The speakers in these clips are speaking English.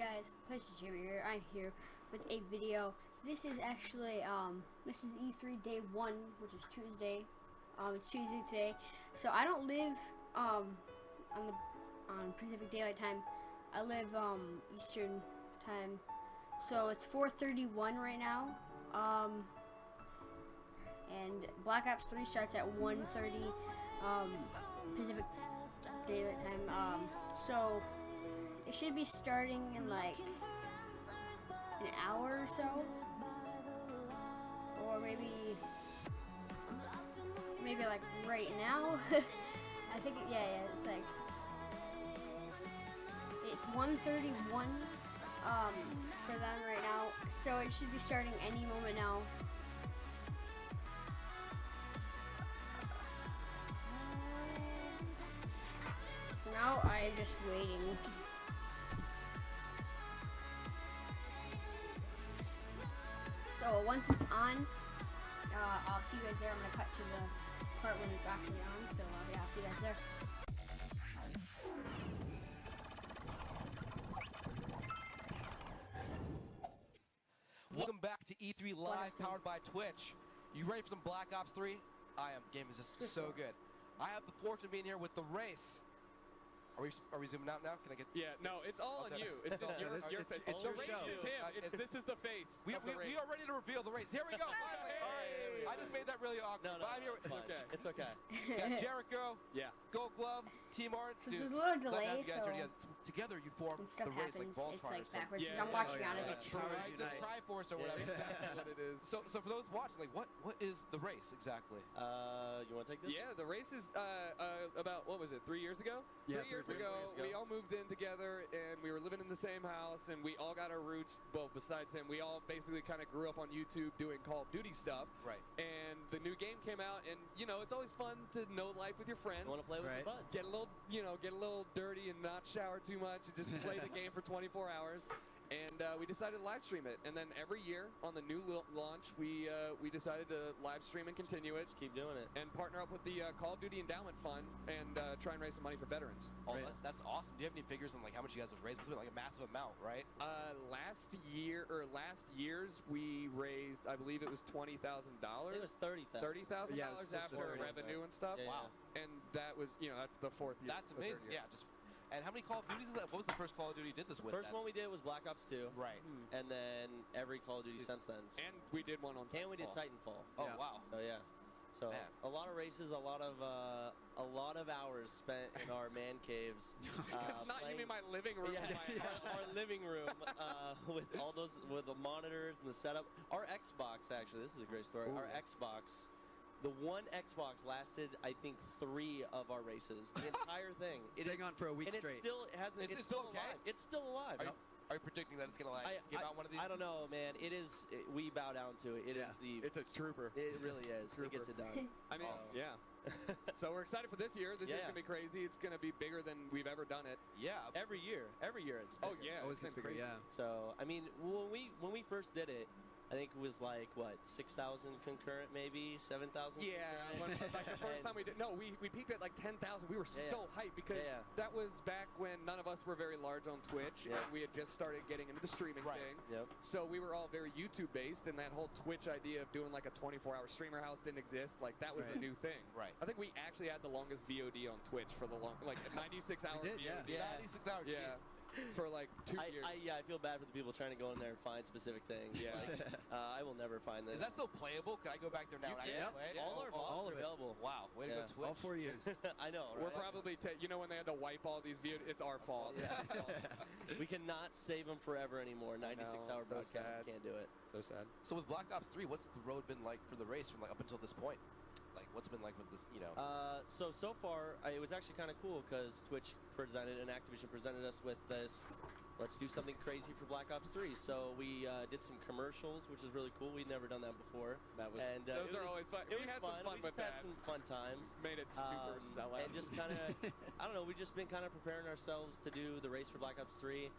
guys, PlayStation here. I'm here with a video. This is actually this is E3 day 1, which is Tuesday. It's Tuesday today, so I don't live on Pacific Daylight Time. I live Eastern Time, so it's 4:31 right now. And Black Ops 3 starts at 1:30 Pacific Daylight Time. So it should be starting in like an hour or so, or maybe like right now. I think it's like it's 1:31 for them right now, so it should be starting any moment now. So now I am just waiting. So once it's on, I'll see you guys there. I'm gonna cut to the part when it's actually on. So yeah, I'll see you guys there. Welcome back to E3 Live, powered by Twitch. You ready for some Black Ops 3? I am. The game is just so good. I have the fortune of being here with the race. Are we zooming out now? Can I get? Yeah, no, it's all on you. It's just your face. It's your show. It's him. This is the face. We are ready to reveal the race. Here we go. Finally. All right. I just made that really awkward. No, but I'm here. it's okay. It's okay. Got Jericho. Yeah. Gold Glove. Team Art. So there's a little delay. You guys together you form when stuff the race happens, like it's like backwards. Yeah, I'm watching on it. The Triforce or whatever. That's what it is. So for those watching, like, what is the race exactly? You want to take this? Yeah, the race is about, what was it, 3 years ago? Yeah, 3 years ago, we all moved in together, and we were living in the same house, and we all got our roots, well, besides him, we all basically kind of grew up on YouTube doing Call of Duty stuff. Right. And the new game came out, and, you know, it's always fun to know life with your friends. You want to play with your buds. Get a little dirty and not shower too much, and just play the game for 24 hours. And we decided to live stream it, and then every year on the new launch, we decided to live stream and continue it. Just keep doing it. And partner up with the Call of Duty Endowment Fund and try and raise some money for veterans. Oh, that's awesome. Do you have any figures on like how much you guys have raised? It's been like a massive amount, right? Last year's we raised, I believe it was $20,000. It was $30,000. $30,000 after revenue and stuff. Yeah, wow. And that was, that's the fourth year. That's amazing. Yeah, just. And how many Call of Duties is that? What was the first Call of Duty you did this with? First one we did was Black Ops 2. Right. And then every Call of Duty since then. And we did one on Titanfall. And we did Titanfall. Oh, wow. So, yeah. So, man. A lot of races, a lot of hours spent in our man caves. It's not even my living room. Yeah, our living room with all those, with the monitors and the setup. Our Xbox, actually, this is a great story. Ooh. Our Xbox. The one Xbox lasted, I think, 3 of our races. The entire thing. Staying on for a week and straight. It still hasn't. It's still okay? alive. It's still alive. Are you predicting that it's gonna like give out one of these? I don't know, man. It is. We bow down to it. It's a trooper. It really is. It gets it done. I mean, yeah. So we're excited for this year. This year's gonna be crazy. It's gonna be bigger than we've ever done it. Yeah. Every year it's bigger. Oh yeah. Always gets bigger. crazy. Yeah. So I mean, when we first did it, I think it was like, what, 6,000 concurrent, maybe 7,000. Yeah, like the first time we did. No, we peaked at like 10,000. We were so hyped because that was back when none of us were very large on Twitch, and we had just started getting into the streaming thing. Yep. So we were all very YouTube based, and that whole Twitch idea of doing like a 24-hour streamer house didn't exist. Like that was a new thing. Right. I think we actually had the longest VOD on Twitch for the like 96-hour VOD. Yeah. 96 hours. Yeah. For like 2 years. I feel bad for the people trying to go in there and find specific things. Yeah. Like, I will never find this. Is that still playable? Can I go back there now and actually play it? All our VODs are available. Wow. Way to go, Twitch. All 4 years. I know, right? We're probably, when they had to wipe all these videos, it's our fault. Yeah. We cannot save them forever anymore. 96-hour broadcasts can't do it. So sad. So with Black Ops 3, what's the road been like for the race from like up until this point? Like, what's it been like with this, So far, it was actually kind of cool because Twitch presented and Activision presented us with this, let's do something crazy for Black Ops 3. So we did some commercials, which is really cool. We'd never done that before. Those are always fun. It we was had fun. some fun We with just had that. some fun times. Made it super sellout. And just kind of, I don't know, we've just been kind of preparing ourselves to do the race for Black Ops 3.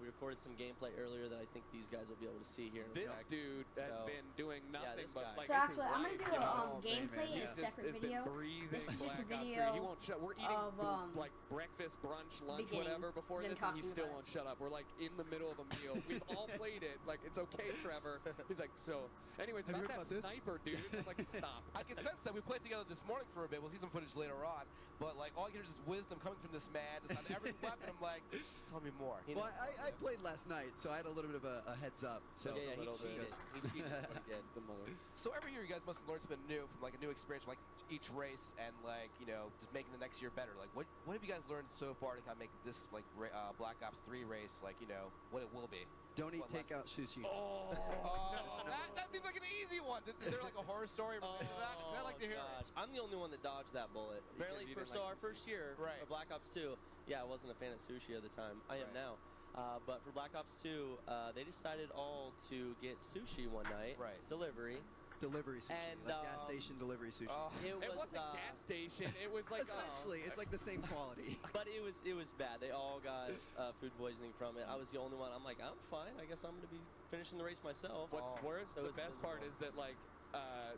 We recorded some gameplay earlier that I think these guys will be able to see here in a This sec. dude has So, been doing nothing this but guy. like So it's actually, his I'm gonna life, do you a know? gameplay in a He's just separate has video. been breathing This is just a Black Ops 3. video He won't shut. We're eating of, like breakfast, brunch, lunch, beginning, whatever before then this, and he talking still about won't shut up. We're like in the middle of a meal. We've all played it. Like it's okay, Trevor. He's like, so. Anyways, Have you about heard that about this? sniper, dude. I'm like, stop. I can sense that we played together this morning for a bit. We'll see some footage later on. But like all you hear is just wisdom coming from this man, just on every weapon. I'm like, just tell me more. Well, I played last night, so I had a little bit of a heads up. So yeah, he little bit. cheated. He cheated what he did. The mother. So every year you guys must have learned something new from like a new experience, from, like each race, and like just making the next year better. Like what have you guys learned so far to kind of make this like Black Ops 3 race like what it will be? don't eat What takeout sushi. Oh, no. That seems like an easy one. Is there like a horror story related to that? I'd like to hear it. Gosh, I'm the only one that dodged that bullet. Apparently, you didn't so like our first year Right. of Black Ops 2, yeah, I wasn't a fan of sushi at the time. I am Right. now. But for Black Ops 2, they decided all to get sushi one night. Right. Delivery. Delivery sushi, And, like gas station delivery sushi. Oh, It It was wasn't gas station. It was like Essentially, it's like the same quality. but it was bad. They all got food poisoning from it. I was the only one. I'm like, I'm fine. I guess I'm gonna be finishing the race myself. What's worse, that the was best part miserable. is that like,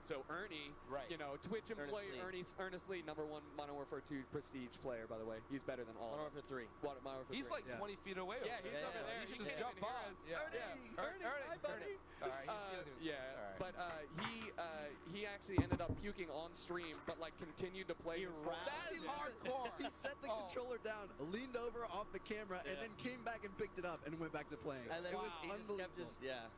so Ernie, Right. Twitch employee Ernest Ernest Lee, #1 Modern Warfare 2 prestige player, by the way. He's better than all Modern of us. Warfare 3. Modern Warfare he's 3. like Yeah. 20 feet away. Yeah, over he's there. over there. He should He just can't jump even hear on. us. Yeah. Ernie, hi, buddy. All right, he doesn't even see us. Yeah, All right. but he actually ended up puking on stream, but like continued to play his full- That is hardcore. He set the Oh. controller down, leaned over off the camera, and Yeah. then came back and picked it up and went back to playing. And then it was he just kept unbelievable.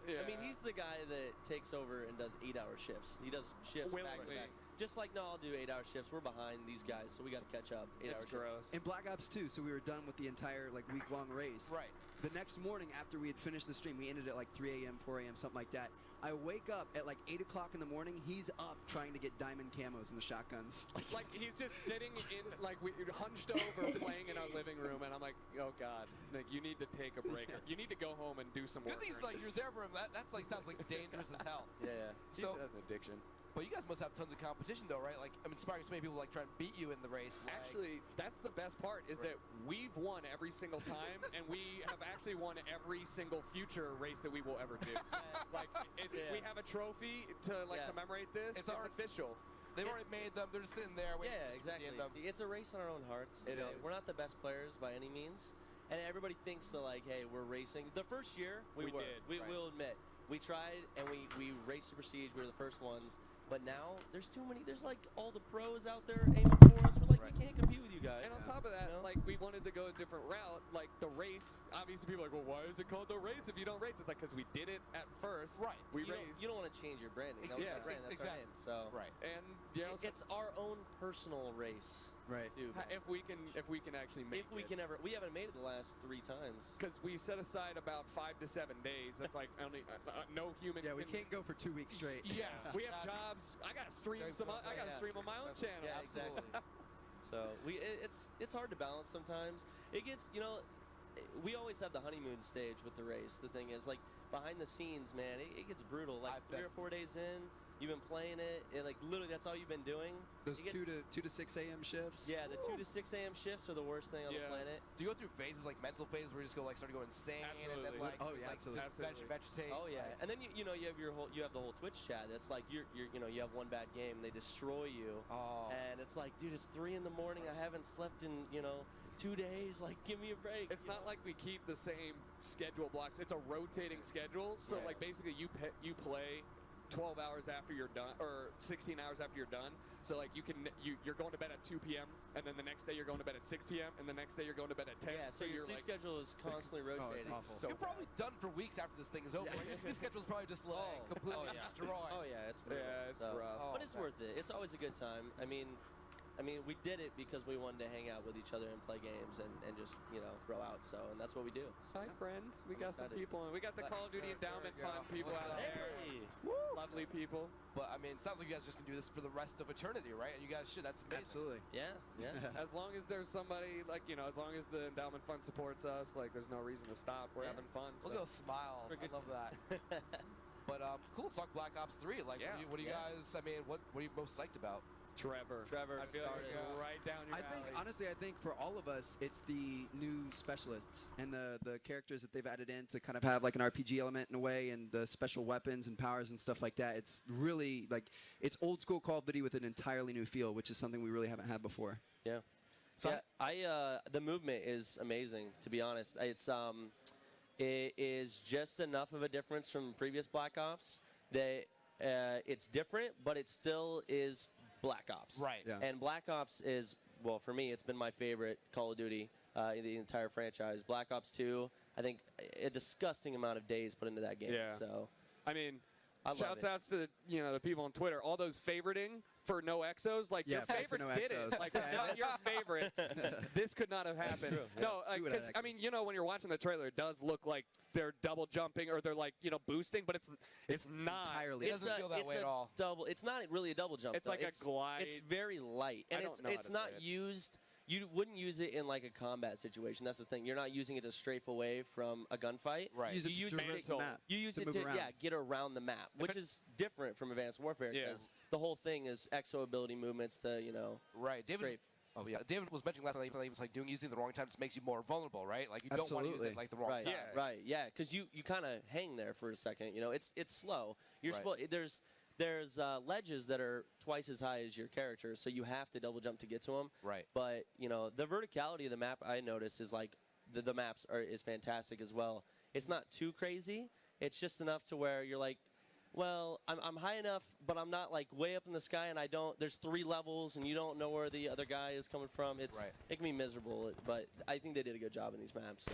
Yeah. I mean, he's the guy that takes over and does 8-hour shifts. He does shifts back to Willingly. back. Just like, no, I'll do 8-hour shifts. We're behind these guys, so we got to catch up. 8-hour It's shifts. gross. In Black Ops 2, so we were done with the entire week-long race. Right. The next morning after we had finished the stream, we ended at like 3 a.m., 4 a.m., something like that. I wake up at like 8 o'clock in the morning. He's up trying to get diamond camos and the shotguns. Like he's just sitting in we hunched over playing in our living room, and I'm like, oh god, like you need to take a break. You need to go home and do some Good work. thing he's like you're there for him. That's like sounds like dangerous as hell. Yeah, yeah. So, that's an addiction. but you guys must have tons of competition though, right? Like, I'm inspiring so many people like trying to beat you in the race. Like, Actually, that's the best part is that we've won every single time, and we have actually won every single future race that we will ever do. Like, we have a trophy to commemorate this. It's It's our- official. they've already made them. They're just sitting there waiting. Yeah, for us to exactly. redeem them. See, it's a race on our own hearts. It is. We're not the best players by any means. And everybody thinks that, like, hey, we're racing. The first year, we were. did, We right. will admit. We tried, and we raced Super Siege. We were the first ones. But now, there's too many. There's, like, all the pros out there aiming for us. We're like, Right. we can't compete with you guys. And on top of that, You know? like we wanted to go a different route. Like the race, obviously people are like, well, why is it called the race if you don't race? It's like because we did it at first. Right. We you raced. don't want to change your branding. That was Yeah, our brand. That's our exactly. name. So Right. And it's our own personal race. Right. Too. if we can actually make If we can ever, we haven't made it the last 3 times. because we set aside about 5 to 7 days. That's like only no human. Yeah, we can- can't go for 2 weeks straight. Yeah. We have jobs. I gotta stream There's some. no- I gotta yeah. stream on my own channel. Yeah, exactly. So it's hard to balance sometimes. It gets, we always have the honeymoon stage with the race. The thing is, like, behind the scenes, man, it gets brutal. Like, I 3 bet. or 4 days in, you've been playing it, like, literally that's all you've been doing. Those It gets- 2 to 6 a.m. shifts. Yeah, the 2 to 6 a.m. shifts are the worst thing on the Yeah. planet. Do you go through phases like mental phases where you just go like start to go insane and Absolutely. then like Oh, just, yeah, like, absolutely. just Absolutely. vegetate? Oh yeah, like- and then you have the whole Twitch chat. That's like you have one bad game, they destroy you. Oh. And it's like, dude, it's 3 in the morning. I haven't slept in, 2 days. Like, give me a break. It's not like we keep the same schedule blocks. It's a rotating schedule. So Right. like basically you play 12 hours after you're done, or 16 hours after you're done. So like you're going to bed at 2 p.m. and then the next day you're going to bed at 6 p.m. and the next day you're going to bed at 10. Yeah, so your you're sleep like, schedule is constantly rotating. awful. so You're probably done for weeks after this thing is over. Yeah. Like, your sleep schedule's probably just like Oh. completely Oh, yeah. destroyed. Oh yeah, it's brutal. Yeah, it's So- rough. Oh, But it's man. worth it. It's always a good time. I mean, we did it because we wanted to hang out with each other and play games and just throw out. So, and that's what we do. Hi friends, we I'm got some excited. people, and we got the Call of Duty There we Endowment go. Fund people What's out up? there. Hey! Lovely people. But I mean, it sounds like you guys just can do this for the rest of eternity, right? And you guys should. That's amazing. Absolutely. Yeah, yeah. As long as there's somebody as long as the endowment fund supports us, like there's no reason to stop. We're Yeah. having fun. Look at those smiles. We're I good. love that. But cool. Let's talk Black Ops 3. Like, Yeah. what do you Yeah. guys? I mean, what are you most psyched about? Trevor. Trevor I feel like started. it's right down your alley. Honestly, I think for all of us, it's the new specialists and the characters that they've added in to kind of have like an RPG element in a way, and the special weapons and powers and stuff like that. It's really like it's old school Call of Duty with an entirely new feel, which is something we really haven't had before. Yeah. So Yeah, the movement is amazing, to be honest. It is just enough of a difference from previous Black Ops that it's different, but it still is Black Ops. Right. Yeah. And Black Ops is, well, for me, it's been my favorite Call of Duty in the entire franchise. Black Ops 2, I think a disgusting amount of days put into that game. Yeah. So I mean, I love shouts it. outs to the people on Twitter. All those favoriting for no exos, like Yeah, your fight for favorites no did exos. it. Like Yeah, without your favorites, this could not have happened. No, We would've because had I mean, when you're watching the trailer, it does look like they're double jumping or they're like boosting, but it's not. Entirely. It doesn't feel that way at all. Double. It's not really a double jump. It's though. like a glide. It's very light, I and don't know how it's to not say it. used. You wouldn't use it in like a combat situation. That's the thing. You're not using it to strafe away from a gunfight. Right. Use it You to use traverse it the to- map. You use to it move to around. get around the map, which is different from Advanced Warfare Yeah. because the whole thing is exo ability movements to Right. David. strafe. Oh yeah. David was mentioning last night. He was like using the wrong time just makes you more vulnerable, right? Like you don't want to use Absolutely. it like the wrong Right, time. Yeah. right, yeah, because you kind of hang there for a second. It's slow. You're Right. supposed there's ledges that are twice as high as your character, so you have to double jump to get to them. Right. But the verticality of the map I notice is like the maps is fantastic as well. It's not too crazy. It's just enough to where you're like, well, I'm high enough, but I'm not like way up in the sky, and there's 3 levels, and you don't know where the other guy is coming from. It can be miserable, but I think they did a good job in these maps. So.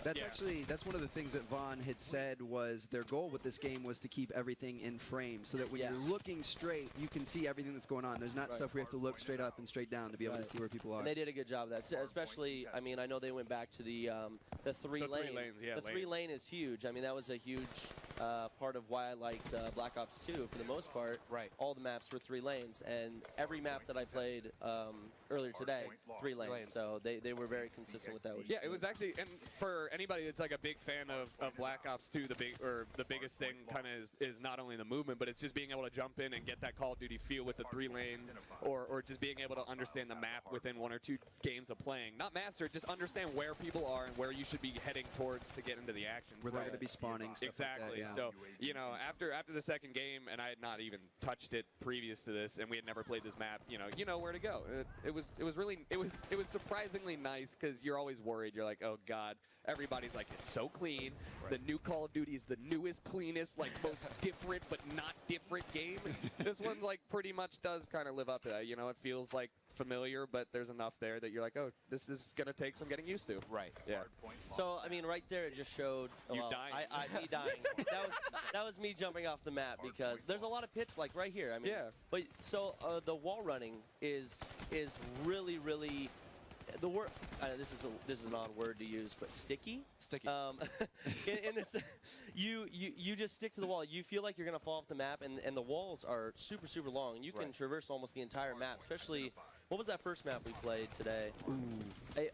That's one of the things that Vaughn had said was their goal with this game was to keep everything in frame so that when Yeah. you're looking straight, you can see everything that's going on. There's not Right. stuff where you have to look straight up and straight down to be able Right. to see where people are. And they did a good job of that, especially. I mean, I know they went back to the 3 lane. three lanes, yeah, The 3 lane is huge. I mean, that was a huge part of why I liked Black Ops 2 for the most part. Right. All the maps were 3 lanes, and every map that I played earlier today, 3 lanes. So they were very consistent with that. Which Yeah, it was actually, and for anybody that's like a big fan of Black Ops 2, the biggest thing kind of is not only the movement, but it's just being able to jump in and get that Call of Duty feel with the 3 lanes, or just being able to understand the map within 1 or 2 games of playing. Not master, just understand where people are and where you should be heading towards to get into the action. where they're So- going to be spawning. Stuff Exactly. Like that, yeah. So after the second game, and I had not even touched it previous to this, and we had never played this map. You know where to go. It was surprisingly nice because you're always worried. You're like, oh god, everybody's like, it's so clean. The new Call of Duty is the newest, cleanest, like most different but not different game. This one like pretty much does kind of live up to that. It feels like familiar, but there's enough there that you're like, oh, this is gonna take some getting used to. Right. Yeah. So I mean, right there, it just showed You well, dying. me dying. that was me jumping off the map because there's a lot of pits like right here. I mean, Yeah. But so the wall running is really the word. This is an odd word to use, but sticky. Sticky. In this, you just stick to the wall. You feel like you're gonna fall off the map, and the walls are super long. And you can Right. traverse almost the entire map, especially. What was that first map we played today?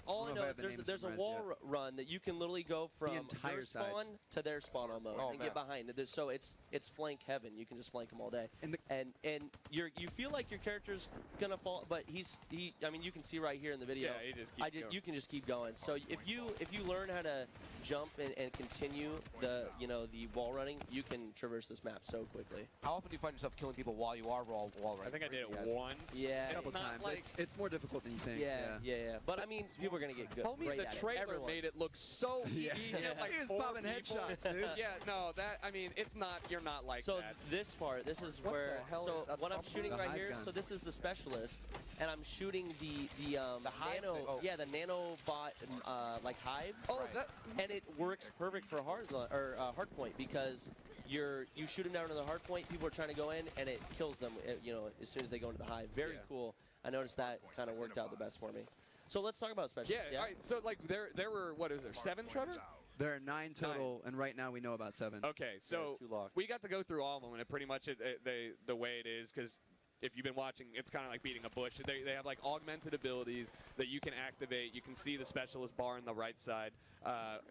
All I don't know know if I is have the names there's a memorized wall run that you can literally go from entire your side. spawn to their spawn almost Oh, and man. get behind it. So it's flank heaven. You can just flank them all day. And And you feel like your character's gonna fall, but I mean you can see right here in the video. Yeah, he just keeps going. You can just keep going. So if you learn how to jump and continue the wall running, you can traverse this map so quickly. How often do you find yourself killing people while you are wall running? I think I did it Yes. once. Yeah. a couple It's not times. like It's more difficult than you think. Yeah. But I mean, people are gonna get good. Homie, great the at it. trailer Everyone. made it look so easy. He hit like He was 4 popping people. headshots, dude. Yeah, no, it's not. You're not like So that. this is What where the hell so is that what I'm from? shooting The right hive here. gun. So this is the specialist, and I'm shooting the hive nano. thing, oh. Yeah, the nanobot like hives. Oh, Right. that. And it works perfect for hard point because you shoot them down to the hard point. People are trying to go in, and it kills them. As soon as they go into the hive. Very Yeah. cool. I noticed that kind of worked out the best for me. So let's talk about specialists. Yeah. All right. So like there were what is there 7, Trevor? There are 9 total, and right now we know about 7. Okay, so two locked. we got to go through all of them, and it pretty much the way it is because if you've been watching, it's kind of like beating a bush. They have like augmented abilities that you can activate. You can see the specialist bar on the right side.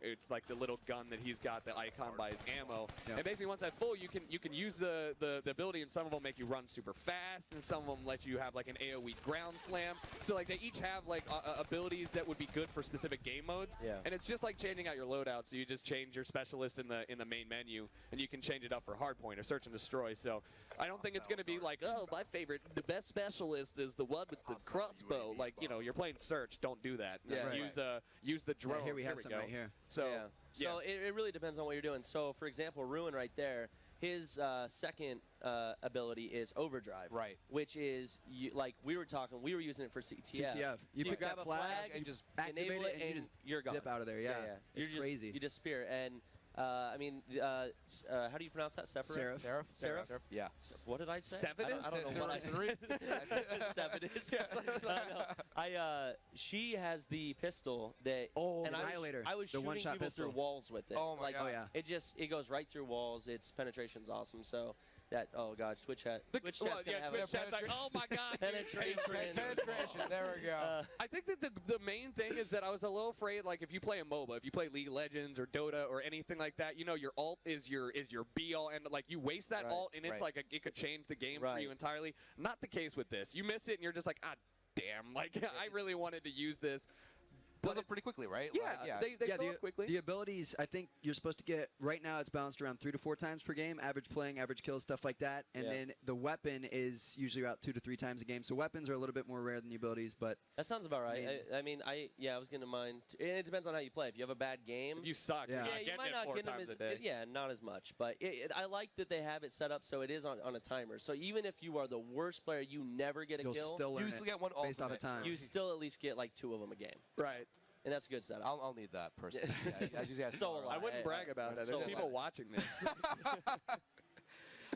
It's like the little gun that he's got, the icon by his ammo. Yep. And basically, once that's full, you can use the ability, and some of them make you run super fast, and some of them let you have like an AoE ground slam. So like they each have like abilities that would be good for specific game modes. Yeah. And it's just like changing out your loadout. So you just change your specialist in the main menu, and you can change it up for hardpoint or search and destroy. So I don't think it's going to be like, oh, my favorite, the best specialist is the one with the crossbow. Like, you know, you're playing search. Don't do that. Yeah. Right. Use the drone. Here we have we some go. right here. So yeah. So it really depends on what you're doing. So for example, Ruin right there, his second ability is Overdrive. Right. Which is, like we were talking, we were using it for CTF. CTF. You pick grab that a flag, flag, and just enable activate it, and you and just you're gone. dip out of there. Yeah, You're it's just, crazy. You disappear. And I mean, how do you pronounce that? Sephiroth? Seraph. Seraph? Yeah. What did I say? Sevenus? I don't know what I said. Sevenus. She has the pistol that. Oh, and Annihilator. I was the shooting one-shot people pistol. through walls with it. Oh my like, God. Oh yeah. It goes right through walls. Its penetration's awesome. So that Twitch chat's gonna have Twitch a chat's like, oh my God. penetration. Penetration. There we go. I think that the main thing is that I was a little afraid, like if you play a MOBA, if you play League of Legends or Dota or anything like that, you know, your ult is your be all, and like you waste that Right, ult and it's right. like it could change the game for Right. you entirely. Not the case with this. You miss it and you're just like, ah, damn, like I really wanted to use this. Fills But up pretty quickly, right? yeah, Like, yeah. they fill up quickly. The abilities, I think you're supposed to get, right now it's balanced around 3 to 4 times per game, average playing, average kills, stuff like that. And Yeah. then the weapon is usually about 2 to 3 times a game. So weapons are a little bit more rare than the abilities, but That sounds about right. I I was getting mine. And it depends on how you play. If you have a bad game, If you suck, Yeah. you're not you getting might it not 4 get them times as a day. not as much. But I like that they have it set up so it is on a timer. So even if you are the worst player, you never get a you'll kill. still You learn usually it get one based off of ultimate. time. You still at least get like 2 of them a game, Right. and that's a good setup. I'll need that personally. Yeah, as you guys So know. will I wouldn't brag about that. so There's will people I. watching this.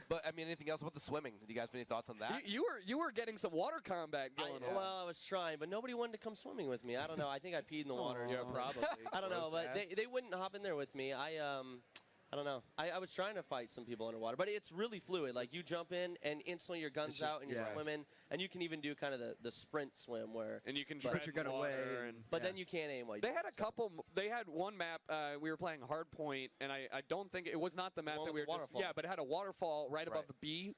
But I mean, anything else about the swimming? Do you guys have any thoughts on that? you were getting some water combat going on. Well, I was trying, but nobody wanted to come swimming with me. I don't know. I think I peed in the water. or Yeah, something. probably. I don't know, Gross but ass. they wouldn't hop in there with me. I don't know. I was trying to fight some people underwater, but it's really fluid. Like you jump in and instantly your gun's It's just- out and you're yeah. swimming, and you can even do kind of the sprint swim where. And you can But- tread Put your gun water away and But Yeah. then you can't aim while you they do had it, a so. couple. They had one map. We were playing Hardpoint, and I don't think it was not the map one that with we the were just. waterfall. Yeah, but it had a waterfall right above Right. the B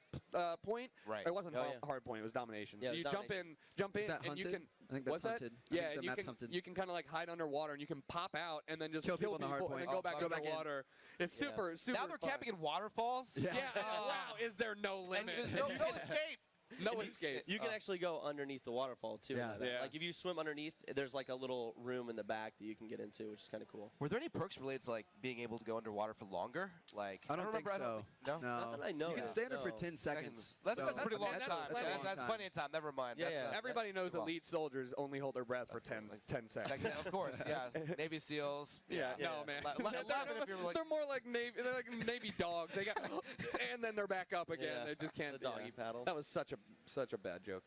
point. Right. It wasn't Oh, yeah. Hardpoint. It was Domination. Yeah, So it you was jump in, Is that and hunted? you can. I think that's What's that? hunted. I Yeah, think and the you map's can hunted. you can kind of like hide underwater, and you can pop out and then just Kill people in the hard and point. then go Oh, back go back in. underwater. It's Yeah. super super. Now they're fun. camping in waterfalls. Yeah. Yeah. Wow. Is there no And limit? there's no escape. No escape. You can actually go underneath the waterfall too. Yeah. Yeah. Like if you swim underneath, there's like a little room in the back that you can get into, which is kind of cool. Were there any perks related to like being able to go underwater for longer? Like I don't think remember. so. No. Not that I know You can of, stay under for no. 10 seconds. That's so- pretty long that's- time. that's a long That's time. plenty of time. Never mind. Yeah, That's, yeah. Everybody knows well. elite soldiers only hold their breath for 10 seconds. Of course, yeah. Navy SEALs. Yeah, Yeah. no, man. 11 if you're like. They're more like Navy. They're like Navy dogs. They got, and then they're back up again. Yeah. They just can't. The doggy paddle. That was such a bad joke.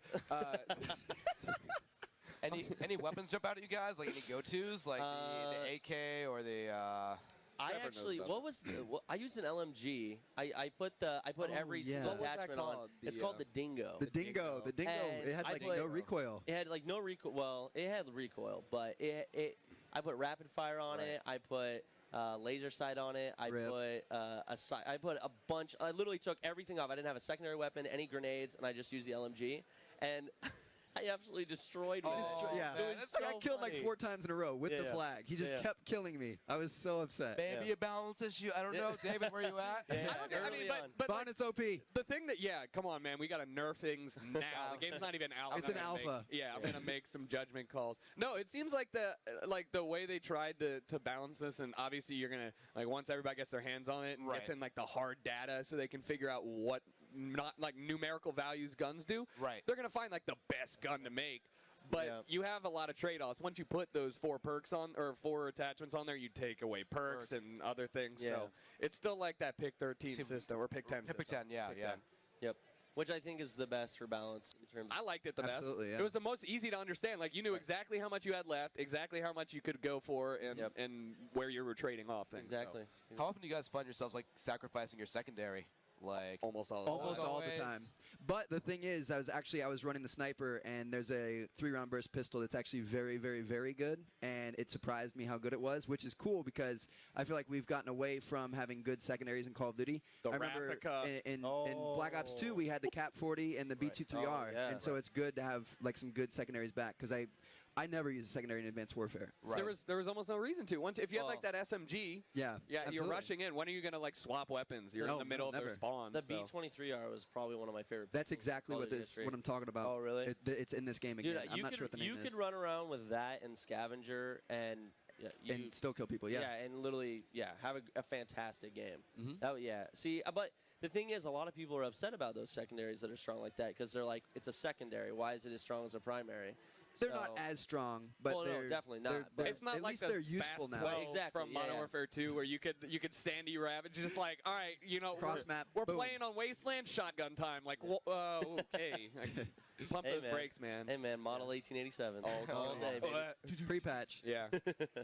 Any weapons jump out at you guys? Like any go-tos? Like the AK or the. I Trevor knows actually, better. what was the? I used an LMG. I put every yeah. single What was that attachment on. called? It's The, called the Dingo. The dingo. The dingo. And It had I like put- no recoil. It had like no recoil. Well, it had recoil, but I put rapid fire on Right. it. I put laser sight on it. I Rip. put I put a bunch. I literally took everything off. I didn't have a secondary weapon, any grenades, and I just used the LMG. And I absolutely destroyed one. Yeah. It was that's so I got killed like funny. 4 times in a row with Yeah, the yeah. flag. He just Yeah. kept killing me. I was so upset. Maybe Yeah. a balance issue. I don't Yeah. know. David, where you at? Yeah, I early mean, on. but Bond, like, it's OP. the thing that come on, man, we gotta nerf things now. The game's not even out. It's I'm an gonna make- alpha. I'm gonna make some judgment calls. No, it seems like the way they tried to balance this, and obviously you're gonna like once everybody gets their hands on it and Right. gets in like the hard data, so they can figure out what not like numerical values guns do. Right. They're gonna find like the best gun to make. But Yeah. you have a lot of trade-offs. Once you put those 4 perks on or 4 attachments on there, you take away perks Perks. and other things. Yeah. So it's still like that pick 13 Team- system or pick 10 Pick system. 10, yeah, Pick yeah. 10. Yep. Which I think is the best for balance in terms. I liked it the Absolutely, best. yeah. It was the most easy to understand. Like you knew exactly how much you had left, exactly how much you could go for, and Yep. and where you were trading off things. so. Exactly. How often do you guys find yourselves like sacrificing your secondary? Like Almost all. Almost all the always. time. But the thing is, I was running the sniper, and there's a 3-round burst pistol that's actually very, very, very good, and it surprised me how good it was, which is cool because I feel like we've gotten away from having good secondaries in Call of Duty. The I remember Ravnica. in Black Ops 2 we had the Cap 40 and the B23R, Oh, yeah, and so it's good to have like some good secondaries back because I never use a secondary in Advanced Warfare. So there was almost no reason to. Once if you had like that SMG, Yeah, yeah, you're absolutely. rushing in. When are you gonna like swap weapons? You're No, in the middle no, of their never. spawn. The so. B23R was probably one of my favorite. That's pistols in exactly Call what of Duty this history. what I'm talking about. Oh, really? It's in this game again. Dude, I'm you not could, sure what the name you is. could run around with that and Scavenger and you, and still kill people. Yeah. and literally, have a fantastic game. Mhm. See, but the thing is, a lot of people are upset about those secondaries that are strong like that because they're like, it's a secondary. Why is it as strong as a primary? They're So- not as strong, but Well, no, they're definitely not, they're- but- they're- It's not at like least the they're useful Spaz now. 12 Exactly, from Modern yeah. Warfare 2, where you could Sandy Ravage, just like, all right, Cross map. we're boom. playing on Wasteland shotgun time. Like, okay, just pump Hey, those man. brakes, man. Hey man, Model 1887 all day, baby. Pre-patch. Yeah.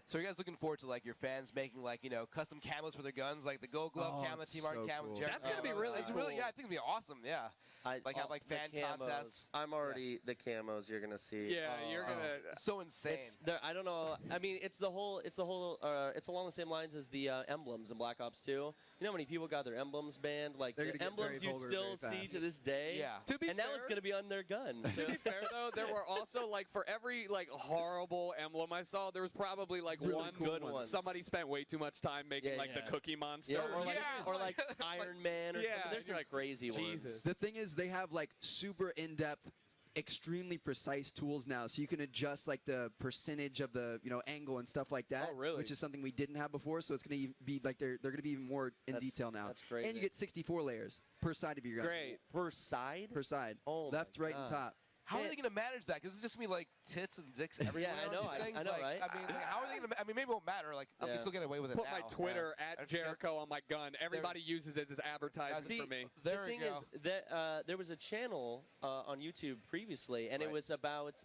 So are you guys looking forward to like your fans making like custom camos for their guns, like the Gold Glove Oh, camo, it's Team Art so camo, cool. Jericho That's gonna be camo. really It's cool. yeah, I think it'd be awesome. Yeah, like have like The fan camos, contests. I'm already the camos you're gonna see. Yeah, you're gonna. So insane. It's there. I don't know. I mean, it's along the same lines as the emblems in Black Ops 2. You know how many people got their emblems banned? Like They're the gonna get very emblems you vulgar still very see fast. to this day. Yeah. To be and now fair, it's gonna be on their gun. To be fair though, there were also like for every like horrible emblem I saw, there was probably like Really one cool good ones. one. Somebody spent way too much time making Yeah, like yeah. the Cookie Monster. Yeah, or like, Yeah, or like Iron Man or Yeah, something. There's some you're like, crazy ones. Jesus. The thing is, they have like super in-depth, extremely precise tools now, so you can adjust like the percentage of the angle and stuff like that. Oh, really? Which is something we didn't have before. So it's going to be like they're going to be even more in That's- detail now. that's crazy. And you get 64 layers per side of your gun. Great. Per side? Per side. Oh my Left, right, and God. top. How are Yeah. they gonna manage that? Because it's just gonna be like tits and dicks everywhere. I on know, these things. I know, like, right? I mean, like, how are they gonna? I mean, maybe it won't matter. Like, I Yeah. can still get away with it Put now. my Twitter Yeah. at Jericho on my gun. Everybody uses it as advertising See, for me. There the we thing go. is that there was a channel on YouTube previously, and it Right. was about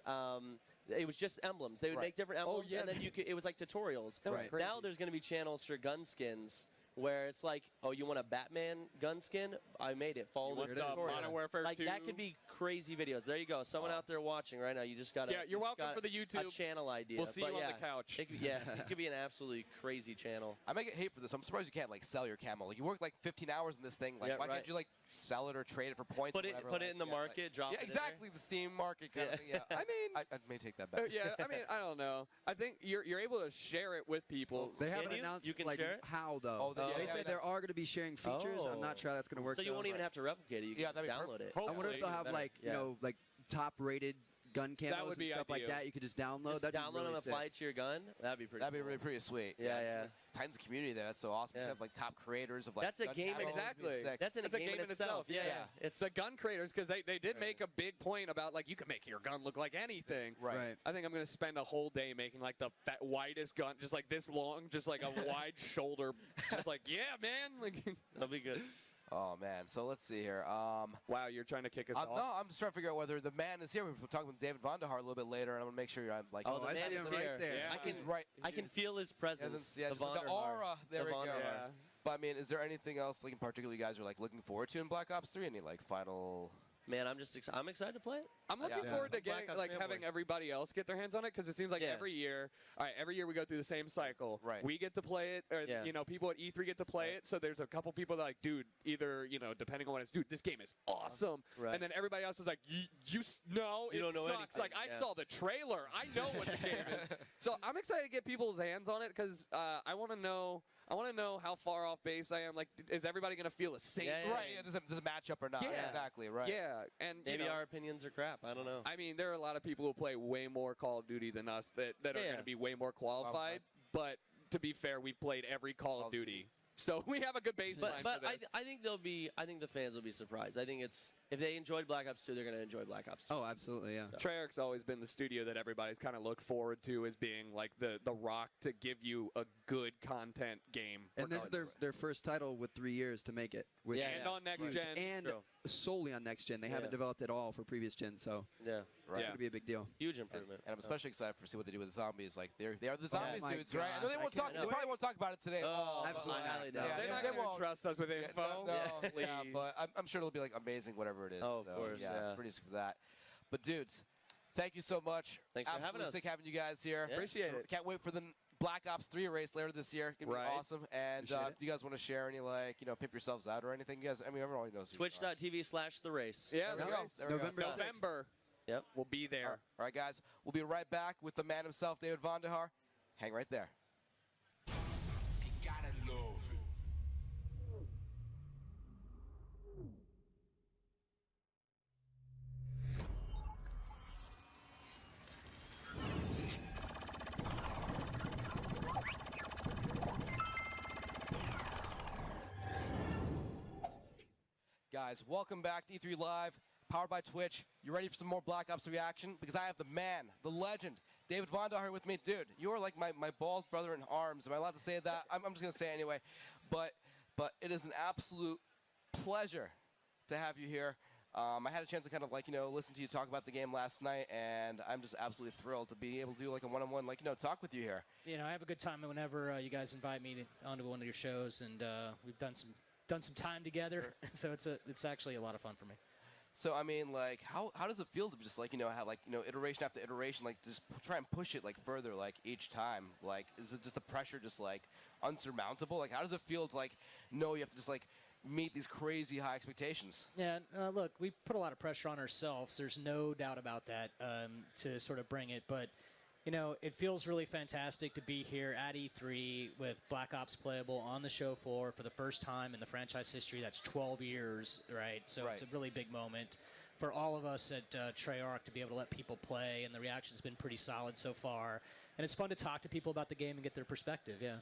it was just emblems. They would Right. make different Oh, emblems, yeah. and then it was like tutorials. That was Right. crazy. Now there's going to be channels for gun skins where it's like, oh, you want a Batman gun skin? I made it. Follow What's this it is. up, tutorial. Modern Warfare Like 2? that could be crazy videos. There you go. Someone out there watching right now, you just got Yeah, you're welcome for the a YouTube. channel idea. We'll see But you on yeah, the couch. It could be an absolutely crazy channel. I might get hate for this. I'm surprised you can't like sell your camo. Like you work like 15 hours in this thing. Like Yeah, why right. can't you like sell it or trade it for points? Put or it whatever? in the Like, market. Drop Yeah, it in there. exactly. The Steam market kind Yeah. of thing. Yeah. I mean, I may take that back. yeah, I mean, I don't know. I think you're able to share it with people. They haven't Can you? announced You can like share it? how though. Oh, yeah, they yeah, said there are going to be sharing features. I'm Oh. not sure how that's going to work. So you though. won't even have to replicate it. You can Yeah, just that'd be download it. I wonder if they'll have Better. like Yeah. like top-rated gun camos would and be stuff like ideal. that. You could just download. Just That'd download be really and sick. apply it to your gun. That'd be pretty. That'd be cool. really pretty sweet. Yeah, it's, yeah. like, tons of community there. That's so awesome. Yeah. To have like top creators of like. That's a gun game camos. It'd be Exactly. sick. That's It's a game in itself. Yeah, yeah. It's the gun creators because they did make a big point about like you can make your gun look like anything. Right. I think I'm gonna spend a whole day making like the widest gun, just like this long, just like a wide shoulder, just like yeah, man. Like, That'll be good. Oh man. So let's see here. wow, you're trying to kick us No, off. I'm just trying to figure out whether the man is here. We're talking with David Vonderhaar a little bit later, and I'm gonna make sure I'm like. Oh, Oh, the I man see is him right here. there. Yeah. I can He's right. I can feel his presence. Yeah, the just like the Vonderhaar. aura. There The we go. Vonderhaar. Yeah. But I mean, is there anything else like in particular you guys are like looking forward to in Black Ops 3? Any like final? Man, I'm excited to play it. I'm looking Yeah. forward to Black getting Ops like fanboy. having everybody else get their hands on it because it seems like Yeah. every year we go through the same cycle. Right. We get to play it, or Yeah. people at E3 get to play Right. it. So there's a couple people that are like, dude, either depending on what it's, dude, this game is awesome, Right. and then everybody else is like, no, You it don't know sucks. anything. Like I Yeah. saw the trailer, I know what the game is. So I'm excited to get people's hands on it because I want to know. I want to know how far off base I am. Like, is everybody gonna feel the same? Yeah, Right. Yeah, there's a matchup or not? Yeah. Exactly. Right. Yeah, and Maybe our opinions are crap. I don't know. I mean, there are a lot of people who play way more Call of Duty than us that are Yeah. going to be way more qualified. But to be fair, we've played every Call of Duty. So we have a good baseline But for this. I think the fans will be surprised. I think if they enjoyed Black Ops 2, they're gonna enjoy Black Ops 2. Oh, absolutely, yeah. Treyarch's always been the studio that everybody's kind of looked forward to as being like the rock to give you a good content game. And this is regardless. their first title with 3 years to make it. Which Yeah, And yeah. on next huge. gen. and True. solely on next gen. They haven't Yeah. developed at all for previous gen, so Yeah, Right. it's Yeah. gonna be a big deal. huge And, improvement. and I'm especially excited for see what they do with the zombies. Like they are the zombies my dudes, right? I know gosh, they I won't can't talk. They wait. probably won't talk about it today. Oh, Absolutely I not. Probably No, not. They're not they going to won't. trust us with Yeah, info. no, Please. yeah, but I'm sure it'll be like amazing, whatever it is. Oh, of so, course, yeah. pretty sick for that. But dudes, thank you so much. Thanks for having Absolutely us. sick having you guys here. Yeah. Appreciate it. Can't wait for the Black Ops 3 race later this year. Gonna be Right. awesome. And Appreciate it. do you guys want to share any pimp yourselves out or anything? You guys, I mean, everyone knows. who you are. Twitch.tv/therace. Yeah, There we the go. race. There we go. November So- 6th. November. Yep. We'll be there. All right, guys. We'll be right back with the man himself, David Vonderhaar. Hang right there. Guys, welcome back to E3 Live, powered by Twitch. You ready for some more Black Ops 3 action? Because I have the man, the legend, David Vonderhaar here with me. Dude, you are like my bald brother in arms. Am I allowed to say that? I'm just going to say it anyway. But it is an absolute pleasure to have you here. I had a chance to kind of listen to you talk about the game last night, and I'm just absolutely thrilled to be able to do like a one-on-one talk with you here. You know, I have a good time whenever you guys invite me onto one of your shows, and we've done some time together. So it's actually a lot of fun for me. So I mean, like, how does it feel to just have iteration after iteration, just try and push it further each time? Like, is it just the pressure just unsurmountable? Like, how does it feel to know you have to just meet these crazy high expectations? Yeah, look, we put a lot of pressure on ourselves. There's no doubt about that, to sort of bring it. But, you know, it feels really fantastic to be here at E3 with Black Ops playable on the show floor for the first time in the franchise history. That's 12 years, right? So it's a really big moment for all of us at Treyarch to be able to let people play, and the reaction's been pretty solid so far. And it's fun to talk to people about the game and get their perspective, yeah.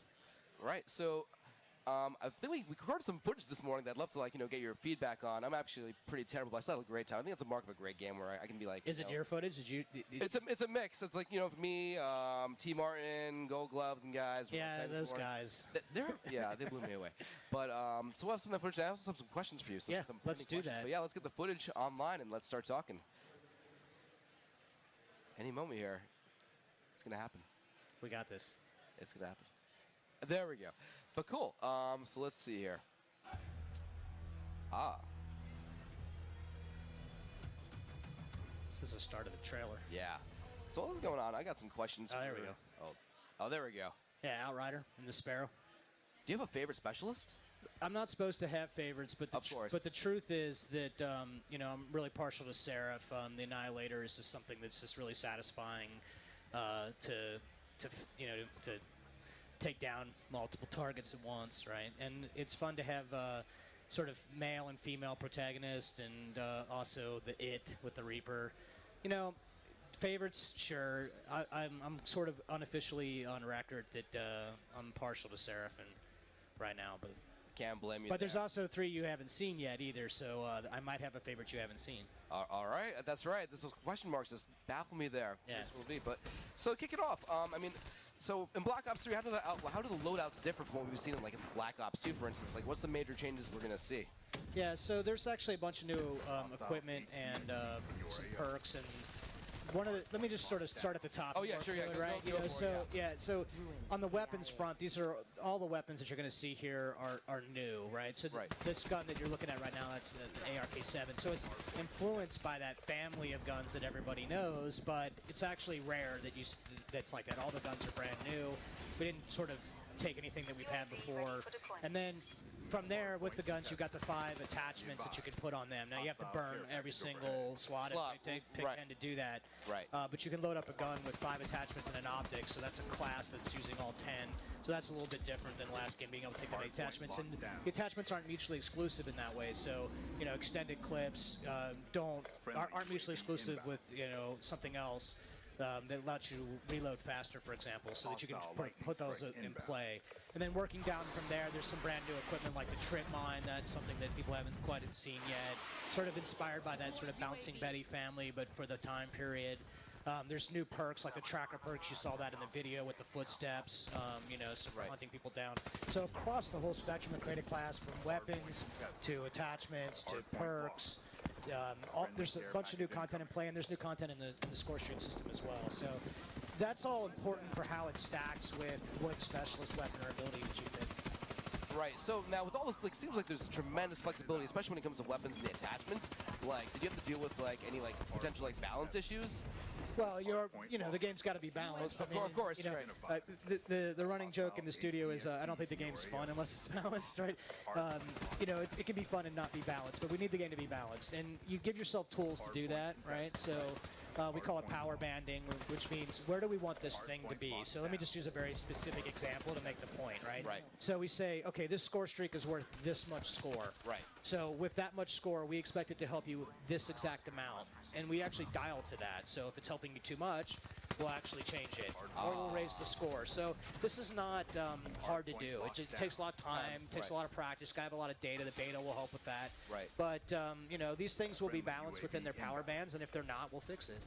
Right. So I think we recorded some footage this morning that I'd love to get your feedback on. I'm actually pretty terrible. I still had a great time. I think that's a mark of a great game where I can be like. Is it your footage? Did you? It's a mix. It's me, T. Martin, Gold Glove, and guys. Yeah, those guys. They blew me away. But so we'll have some of that footage. I also have some questions for you. Some let's do questions. that. But yeah, let's get the footage online and let's start talking. Any moment here, it's gonna happen. We got this. It's gonna happen. There we go. But cool. So let's see here. This is the start of the trailer. Yeah. So what is going on? I got some questions. Oh, there we go. Oh, there we go. Yeah, Outrider and the Sparrow. Do you have a favorite specialist? I'm not supposed to have favorites, but Of course. but the truth is that I'm really partial to Seraph. The Annihilator is just something that's just really satisfying to take down multiple targets at once, right? And it's fun to have sort of male and female protagonists, and also the It with the Reaper. You know, favorites, sure. I'm sort of unofficially on record that I'm partial to Seraphim right now, but Can't blame you. but there's there. also 3 you haven't seen yet either, so I might have a favorite you haven't seen. All right, that's right. This was question marks. Just baffle me there. Yeah. This will be. But so kick it off. I mean, so in Black Ops 3, how do the loadouts differ from what we've seen in in Black Ops 2, for instance? What's the major changes we're gonna see? Yeah, so there's actually a bunch of new equipment and some perks, and let me just sort of start at the top. Oh, yeah, and sure, work yeah, through it, go right? for it, So on the weapons front, these are all the weapons that you're going to see here are new, right? So Right. This gun that you're looking at right now, that's an ARK-7. So it's influenced by that family of guns that everybody knows, but it's actually rare that's like that. All the guns are brand new. We didn't sort of take anything that we've had before, and then from there, with the guns, you've got the 5 attachments that you can put on them. Now, you have to burn every single slot. Pick right. 10 to do that. Right. But you can load up a gun with 5 attachments and an optic, so that's a class that's using all 10. So that's a little bit different than last game, being able to take the attachments. And the attachments aren't mutually exclusive in that way. So, extended clips aren't mutually exclusive with, something else. That allows you to reload faster, for example, so that you can put those in play. And then working down from there, there's some brand new equipment like the Trip Mine. That's something that people haven't quite seen yet. Sort of inspired by that sort of Bouncing Betty family, but for the time period. There's new perks like the tracker perks. You saw that in the video with the footsteps, so for hunting people down. So across the whole spectrum of creative class, from weapons to attachments to perks, there's a bunch of new content in play, and there's new content in the score stream system as well. So that's all important for how it stacks with what specialist weapon or ability that you pick. Right. So now with all this, like, seems like there's tremendous flexibility, especially when it comes to weapons and the attachments. Like, did you have to deal with like any like potential like balance issues? Well, the game's got to be balanced. Of course, you know, right. The running joke in the studio is I don't think the game's fun unless it's balanced, right? It can be fun and not be balanced, but we need the game to be balanced, and you give yourself tools to do that, right? So we call it power banding, which means where do we want this thing to be? So let me just use a very specific example to make the point, right? Right. So we say, okay, this score streak is worth this much score. Right. So with that much score, we expect it to help you this exact amount, and we actually dial to that. So if it's helping you too much, we'll actually change it, or we'll raise the score. So this is not hard to do. It takes a lot of time, takes a lot of practice. Got to have a lot of data. The beta will help with that. Right. But these things will be balanced within their power bands, and if they're not, we'll fix it.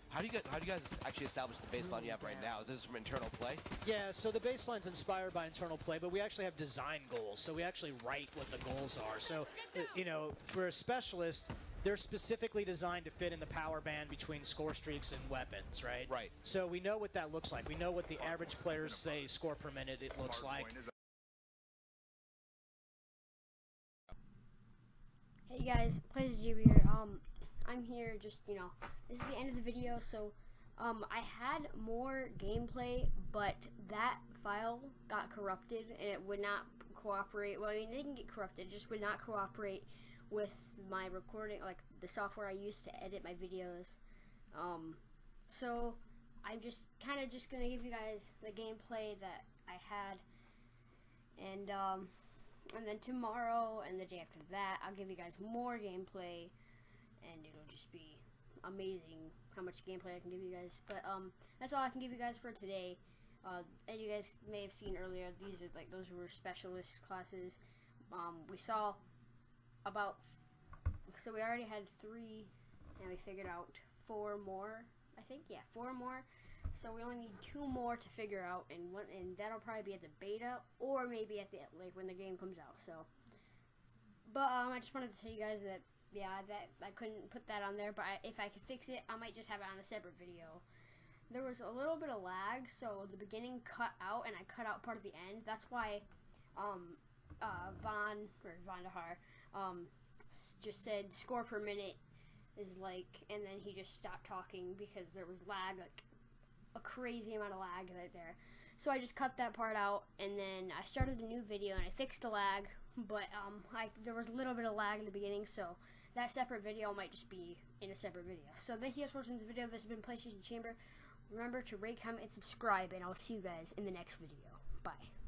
How do you guys actually establish the baseline you have right now? Is this from internal play? Yeah, so the baseline's inspired by internal play, but we actually have design goals. So we actually write what the goals are. So, for a specialist, they're specifically designed to fit in the power band between score streaks and weapons, right? Right. So we know what that looks like. We know what the average players say score per minute it looks like. Hey guys, PlayZGB here. I'm here just, this is the end of the video, so I had more gameplay, but that file got corrupted and it would not cooperate. Well, I mean, it didn't get corrupted, it just would not cooperate with my recording, like the software I use to edit my videos. So I'm just kind of gonna give you guys the gameplay that I had, and then tomorrow and the day after that, I'll give you guys more gameplay, and it'll just be amazing how much gameplay I can give you guys. But that's all I can give you guys for today. As you guys may have seen earlier, those were specialist classes. We saw so we already had 3, and we figured out 4 more. I think, yeah, 4 more. So we only need 2 more to figure out, and that'll probably be at the beta or maybe at the when the game comes out. So, but I just wanted to tell you guys that that I couldn't put that on there, but if I could fix it, I might just have it on a separate video. There was a little bit of lag, so the beginning cut out, and I cut out part of the end. That's why Vandahar just said score per minute is and then he just stopped talking because there was lag, like a crazy amount of lag right there. So I just cut that part out, and then I started a new video and I fixed the lag, but there was a little bit of lag in the beginning, so that separate video might just be in a separate video. So thank you guys for watching this video. This has been PlayStation Chamber. Remember to rate, comment, and subscribe, and I'll see you guys in the next video. Bye.